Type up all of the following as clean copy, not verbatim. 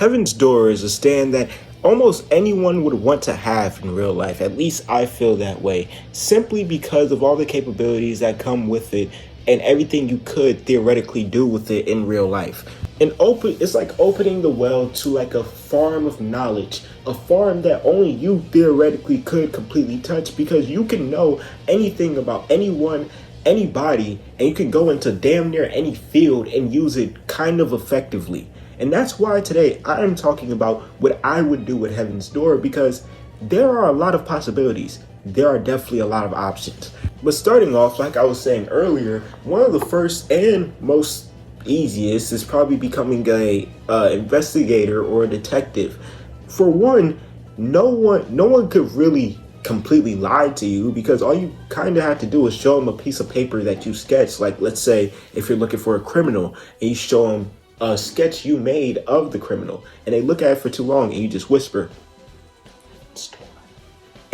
Heaven's Door is a stand that almost anyone would want to have in real life. At least I feel that way, simply because of all the capabilities that come with it and everything you could theoretically do with it in real life. It's like opening the well to like a farm of knowledge, a farm that only you theoretically could completely touch, because you can know anything about anyone, anybody, and you can go into damn near any field and use it kind of effectively. And that's why today I am talking about what I would do with Heaven's Door, because there are a lot of possibilities. There are definitely a lot of options. But starting off, like I was saying earlier, one of the first and most easiest is probably becoming a investigator or a detective. For one, no one could really completely lie to you, because all you kind of have to do is show them a piece of paper that you sketched. Like, let's say if you're looking for a criminal and you show them a sketch you made of the criminal, and they look at it for too long, and you just whisper,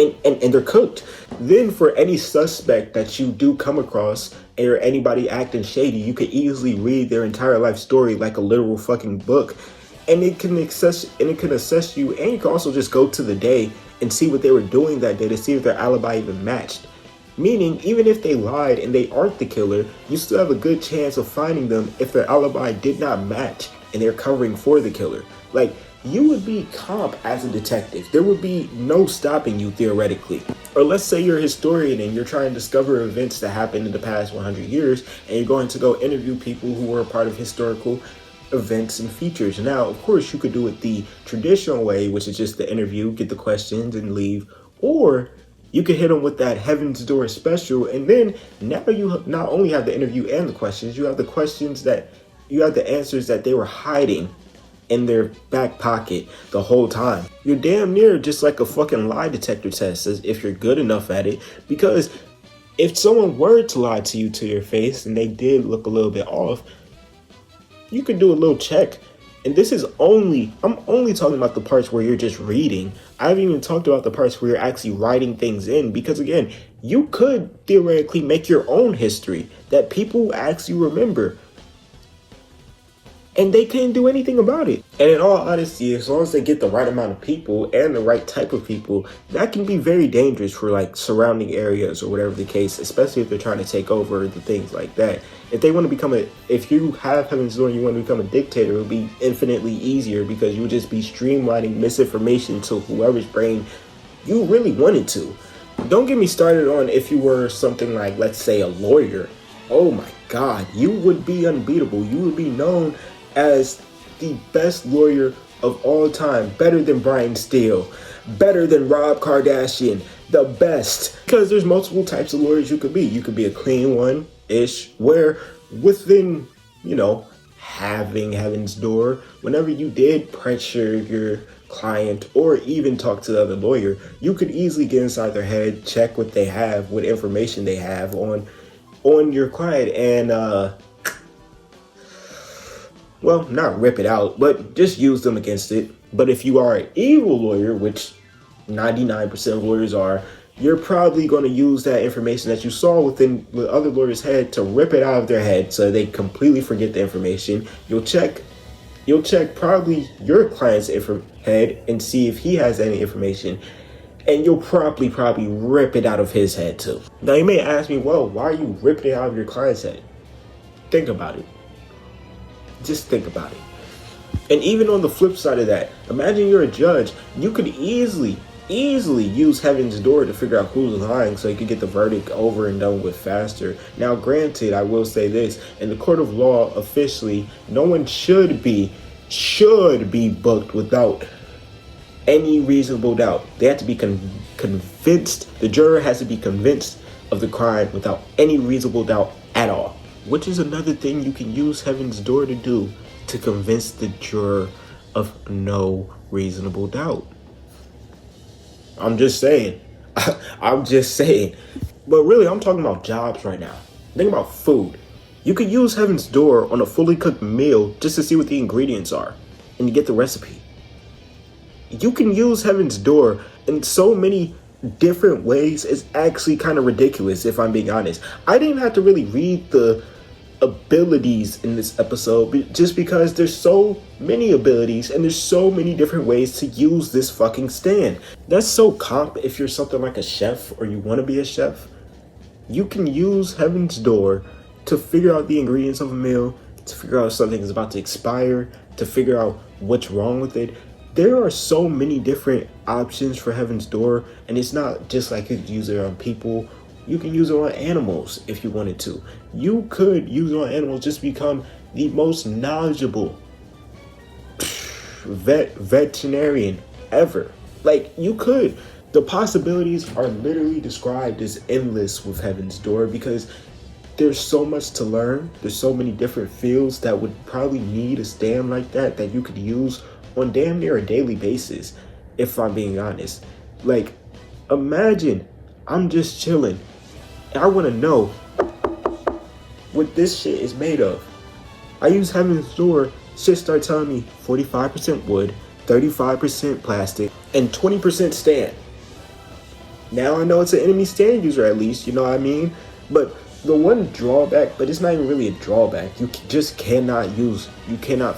and they're cooked. Then for any suspect that you do come across, or anybody acting shady, you could easily read their entire life story like a literal fucking book, and it can assess you, and you can also just go to the day and see what they were doing that day to see if their alibi even matched. Meaning, even if they lied and they aren't the killer, you still have a good chance of finding them if their alibi did not match and they're covering for the killer. Like, you would be comp as a detective. There would be no stopping you theoretically. Or let's say you're a historian and you're trying to discover events that happened in the past 100 years, and you're going to go interview people who were a part of historical events and features. Now, of course, you could do it the traditional way, which is just the interview, get the questions and leave. Or you could hit them with that Heaven's Door special, and then now you not only have the interview and the questions, you have the answers that they were hiding in their back pocket the whole time. You're damn near just like a fucking lie detector test, as if you're good enough at it. Because if someone were to lie to you to your face and they did look a little bit off, you could do a little check. And I'm only talking about the parts where you're just reading. I haven't even talked about the parts where you're actually writing things in, because again, you could theoretically make your own history that people actually remember, and they can't do anything about it. And in all honesty, as long as they get the right amount of people and the right type of people, that can be very dangerous for like surrounding areas or whatever the case, especially if they're trying to take over the things like that. If they want to if you have Heaven's Door and you want to become a dictator, it would be infinitely easier, because you would just be streamlining misinformation to whoever's brain you really wanted to. Don't get me started on if you were something like, let's say, a lawyer. Oh my God, you would be unbeatable. You would be known as the best lawyer of all time, better than Brian Steele, better than Rob Kardashian, the best. Because there's multiple types of lawyers you could be. You could be a clean one-ish, where within, having Heaven's Door, whenever you did pressure your client or even talk to the other lawyer, you could easily get inside their head, check what they have, what information they have on your client, and well, not rip it out, but just use them against it. But if you are an evil lawyer, which 99% of lawyers are, you're probably going to use that information that you saw within the other lawyer's head to rip it out of their head so they completely forget the information. You'll check probably your client's head and see if he has any information, and you'll probably rip it out of his head too. Now you may ask me, well, why are you ripping it out of your client's head? Think about it. Just think about it. And even on the flip side of that, imagine you're a judge. You could easily use Heaven's Door to figure out who's lying so you could get the verdict over and done with faster. Now, granted, I will say this, in the court of law, officially, no one should be booked without any reasonable doubt. They have to be convinced, the juror has to be convinced of the crime without any reasonable doubt at all. Which is another thing you can use Heaven's Door to do, to convince the juror of no reasonable doubt. I'm just saying. But really, I'm talking about jobs right now. Think about food. You could use Heaven's Door on a fully cooked meal just to see what the ingredients are and to get the recipe. You can use Heaven's Door in so many different ways. It's actually kind of ridiculous, if I'm being honest. I didn't have to really read the abilities in this episode just because there's so many abilities and there's so many different ways to use this fucking stand. That's so comp if you're something like a chef or you want to be a chef. You can use Heaven's Door to figure out the ingredients of a meal, to figure out if something is about to expire, to figure out what's wrong with it. There are so many different options for Heaven's Door, and it's not just like you could use it on people. You can use it on animals if you wanted to. You could use it on animals, just become the most knowledgeable veterinarian ever. Like, you could. The possibilities are literally described as endless with Heaven's Door because there's so much to learn. There's so many different fields that would probably need a stand like that you could use on damn near a daily basis, if I'm being honest. Like, imagine I'm just chilling and I want to know what this shit is made of. I use Heaven's Door, shit start telling me 45% wood, 35% plastic, and 20% stand. Now I know it's an enemy stand user at least, you know what I mean? But the one drawback, but it's not even really a drawback, you just cannot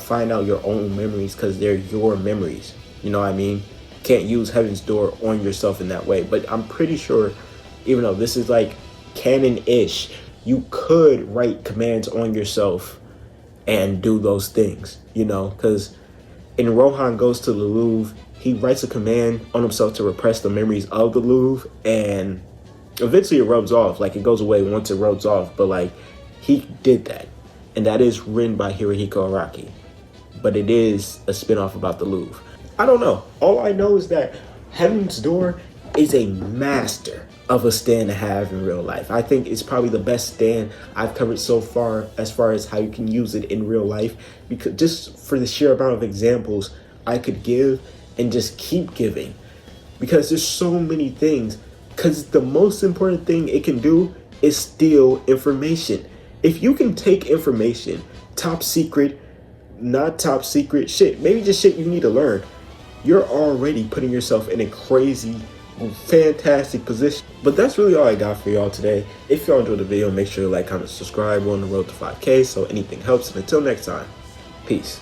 find out your own memories because they're your memories. You know what I mean? Can't use Heaven's Door on yourself in that way. But I'm pretty sure, even though this is like canon-ish, you could write commands on yourself and do those things, you know? Because in Rohan Goes to the Louvre, he writes a command on himself to repress the memories of the Louvre, and eventually it rubs off. Like, it goes away once it rubs off, but like, he did that. And that is written by Hirohiko Araki. But it is a spinoff about the Louvre. I don't know. All I know is that Heaven's Door is a master of a stand to have in real life. I think it's probably the best stand I've covered so far as how you can use it in real life, because just for the sheer amount of examples I could give and just keep giving, because there's so many things. Because the most important thing it can do is steal information. If you can take information, top secret, not top secret, shit, maybe just shit you need to learn, you're already putting yourself in a crazy, fantastic position. But that's really all I got for y'all today. If y'all enjoyed the video, make sure to like, comment, subscribe. We're on the road to 5K, so anything helps. And until next time, peace.